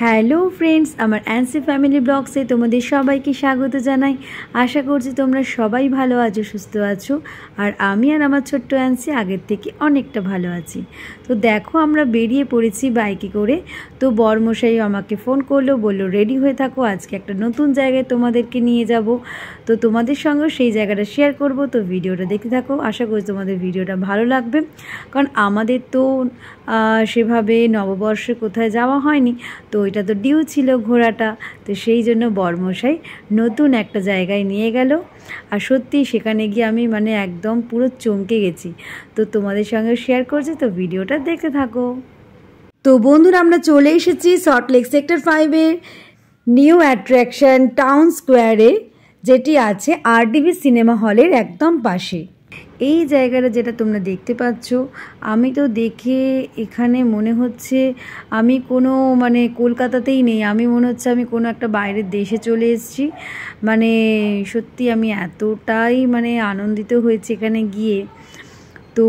Hello friends, আমার অ্যান্সি family ব্লগসে তোমাদের সবাইকে স্বাগত জানাই। আশা করছি তোমরা সবাই ভালো আছো, সুস্থ আছো। আর আমি আর আমার ছোট্ট অ্যান্সি আগের থেকে অনেকটা ভালো আছি। তো দেখো, আমরা বেরিয়ে পড়েছি বাইকে করে। তো বরমশাই আমাকে ফোন করলো, বললো রেডি হয়ে থাকো, আজকে একটা নতুন জায়গায় তোমাদেরকে নিয়ে যাব। তো তোমাদের সঙ্গে সেই জায়গাটা শেয়ার করব। তো ভিডিওটা দেখতে থাকো, আশা করি তোমাদের ভিডিওটা ভালো লাগবে। কারণ আমাদের তো সেভাবে নববর্ষে কোথায় যাওয়া হয়নি, তো এটা তো ডিউ ছিল ঘোরাটা। তো সেই জন্য বরমশাই নতুন একটা জায়গায় নিয়ে গেল। আর সত্যি সেখানে গিয়ে আমি একদম পুরো চমকে গেছি। তো তোমাদের সঙ্গে শেয়ার করছি, তো ভিডিওটা দেখতে থাকো। তো বন্ধুরা, আমরা চলে এসেছি সল্টলেক সেক্টর 5-এর নিউ অ্যাট্রাকশন টাউন স্কোয়ারে, যেটি আছে আরডিবি সিনেমা হলের একদম পাশে। এই জায়গাটা যেটা তোমরা দেখতে পাচ্ছ, আমি তো দেখে এখানে মনে হচ্ছে আমি কোনো কলকাতাতেই নেই, আমি মনে হচ্ছে আমি কোনো একটা বাইরের দেশে চলে এসেছি। সত্যি আমি এতটাই আনন্দিত হয়েছি এখানে গিয়ে। তো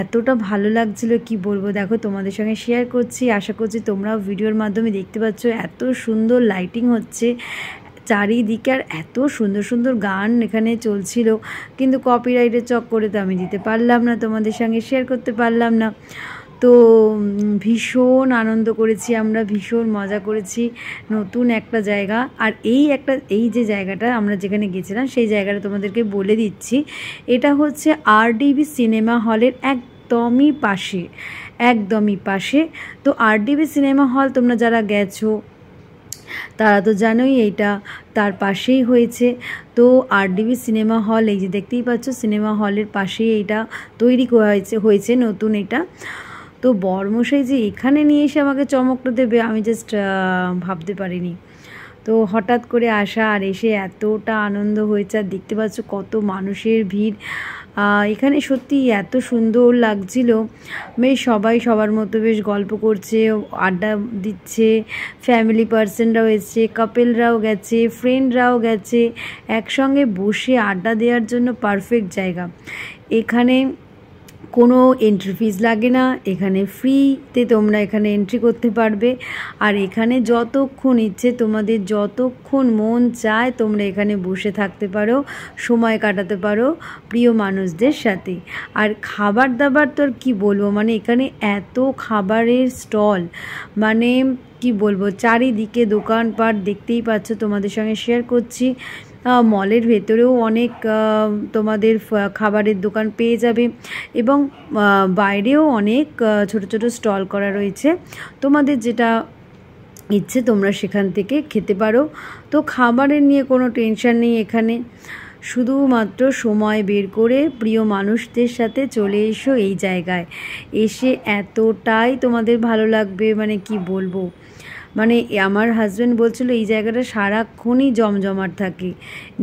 এতটা ভালো লাগছিল কি বলবো। দেখো, তোমাদের সঙ্গে শেয়ার করছি, আশা করছি তোমরাও ভিডিওর মাধ্যমে দেখতে পাচ্ছ। এত সুন্দর লাইটিং হচ্ছে চারিদিকে, আর এত সুন্দর সুন্দর গান এখানে চলছিল, কিন্তু কপিরাইটের চক্করে তো আমি দিতে পারলাম না, তোমাদের সঙ্গে শেয়ার করতে পারলাম না। তো ভীষণ আনন্দ করেছি আমরা, ভীষণ মজা করেছি। নতুন একটা জায়গা। আর এই যে জায়গাটা আমরা যেখানে গেছিলাম, সেই জায়গাটা তোমাদেরকে বলে দিচ্ছি। এটা হচ্ছে আরডিবি সিনেমা হলের একদমই পাশে। তো আরডিবি সিনেমা হল তোমরা যারা গেছো তারা তো জানোই, এইটা তার পাশেই হয়েছে। তো আরডিবি সিনেমা হল, এই যে দেখতেই পাচ্ছ, সিনেমা হলের পাশেই এইটা তৈরি হয়েছে নতুন এটা। তো বরমশাই যে এখানে নিয়ে এসে আমাকে চমকটা দেবে, আমি জাস্ট ভাবতে পারিনি। তো হঠাৎ করে আসা, আর এসে এতটা আনন্দ হয়েছে। আর দেখতে পাচ্ছ কত মানুষের ভিড় এখানে, সত্যি এত সুন্দর লাগছিল। সবাই সবার মতো বেশ গল্প করছে, আড্ডা দিচ্ছে, ফ্যামিলি পার্সনরাও এসছে, কাপেলরাও গেছে, ফ্রেন্ডরাও গেছে। একসঙ্গে বসে আড্ডা দেওয়ার জন্য পারফেক্ট জায়গা। এখানে কোনো এন্ট্রি ফিজ লাগে না, এখানে ফ্রিতে তোমরা এখানে এন্ট্রি করতে পারবে। আর এখানে যতক্ষণ ইচ্ছে, তোমাদের যতক্ষণ মন চায় তোমরা এখানে বসে থাকতে পারো, সময় কাটাতে পারো প্রিয় মানুষদের সাথে। আর খাবার দাবার তো আর কী বলবো, এখানে এত খাবারের স্টল, কি বলবো, চারিদিকে দোকানপাট দেখতেই পাচ্ছ, তোমাদের সঙ্গে শেয়ার করছি। মলের ভেতরেও অনেক তোমাদের খাবারের দোকান পেয়ে যাবে, এবং বাইরেও অনেক ছোট ছোট স্টল করা রয়েছে। তোমাদের যেটা ইচ্ছে তোমরা সেখান থেকে খেতে পারো। তো খাবারের নিয়ে কোনো টেনশন নেই এখানে। শুধুমাত্র সময় বের করে প্রিয় মানুষদের সাথে চলে এসো এই জায়গায়। এসে এতটাই তোমাদের ভালো লাগবে, কি বলবো। আমার হাজব্যান্ড বলছিল এই জায়গাটা সারাক্ষণই জমজমাট থাকে।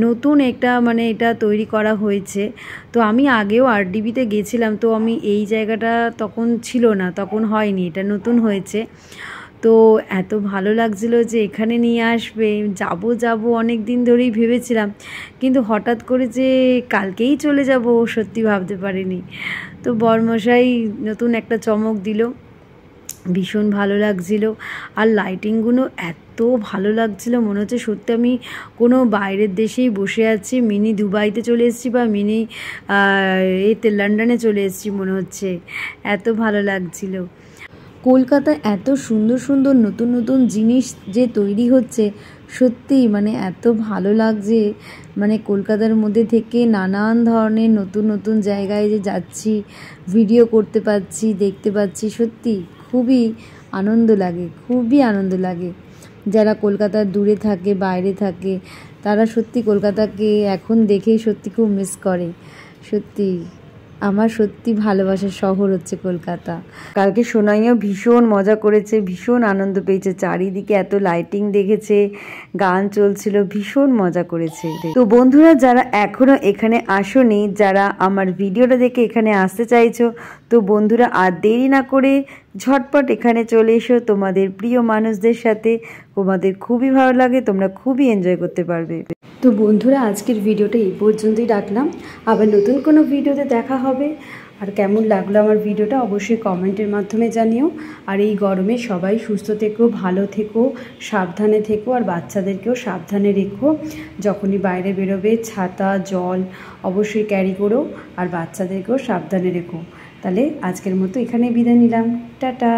নতুন একটা এটা তৈরি করা হয়েছে। তো আমি আগেও আরডিবিতে গেছিলাম, তো আমি এই জায়গাটা তখন ছিল না, তখন হয়নি, এটা নতুন হয়েছে। তো এত ভালো লাগছিল যে এখানে নিয়ে আসবে, যাব অনেক দিন ধরেই ভেবেছিলাম, কিন্তু হঠাৎ করে যে কালকেই চলে যাব সত্যি ভাবতে পারিনি। তো বরমশাই নতুন একটা চমক দিল, ভীষণ ভালো লাগছিল। আর লাইটিংগুলো এত ভালো লাগছিল, মনে হচ্ছে সত্যি আমি কোনো বাইরের দেশেই বসে আছি, মিনি দুবাইতে চলে এসেছি বা মিনি লন্ডনে চলে এসেছি মনে হচ্ছে, এত ভালো লাগছিল। কলকাতায় এত সুন্দর সুন্দর নতুন নতুন জিনিস যে তৈরি হচ্ছে, সত্যিই এত ভালো লাগছে। কলকাতার মধ্যে থেকে নানান ধরনের নতুন নতুন জায়গায় যে যাচ্ছি, ভিডিও করতে পারছি, দেখতে পাচ্ছি, সত্যি খুবই আনন্দ লাগে। যারা কলকাতার দূরে থাকে, বাইরে থাকে, তারা সত্যি কলকাতাকে এখন দেখেই সত্যি খুব মিস করে। সত্যি আমার সত্যি ভালোবাসার শহর হচ্ছে কলকাতা। কালকে সোনাইও ভীষণ মজা করেছে, ভীষণ আনন্দ পেয়েছে, চারিদিকে এত লাইটিং দেখেছে, গান চলছিল, ভীষণ মজা করেছে। তো বন্ধুরা, যারা এখনও এখানে আসোনি, যারা আমার ভিডিওটা দেখে এখানে আসতে চাইছো, তো বন্ধুরা আর দেরি না করে ঝটপট এখানে চলে এসো তোমাদের প্রিয় মানুষদের সাথে। তোমাদের খুবই ভালো লাগে, তোমরা খুবই এনজয় করতে পারবে। তো বন্ধুরা, আজকের ভিডিওটা এই পর্যন্তই রাখলাম। আবার নতুন কোনো ভিডিওতে দেখা হবে। আর কেমন লাগলো আমার ভিডিওটা অবশ্যই কমেন্টের মাধ্যমে জানিও। আর এই গরমে সবাই সুস্থ থেকো, ভালো থেকো, সাবধানে থেকো, আর বাচ্চাদেরকেও সাবধানে রেখো। যখনই বাইরে বেরোবে ছাতা জল অবশ্যই ক্যারি করো, আর বাচ্চাদেরকেও সাবধানে রেখো। তাহলে আজকের মতো এখানেই বিদায় নিলাম, টাটা।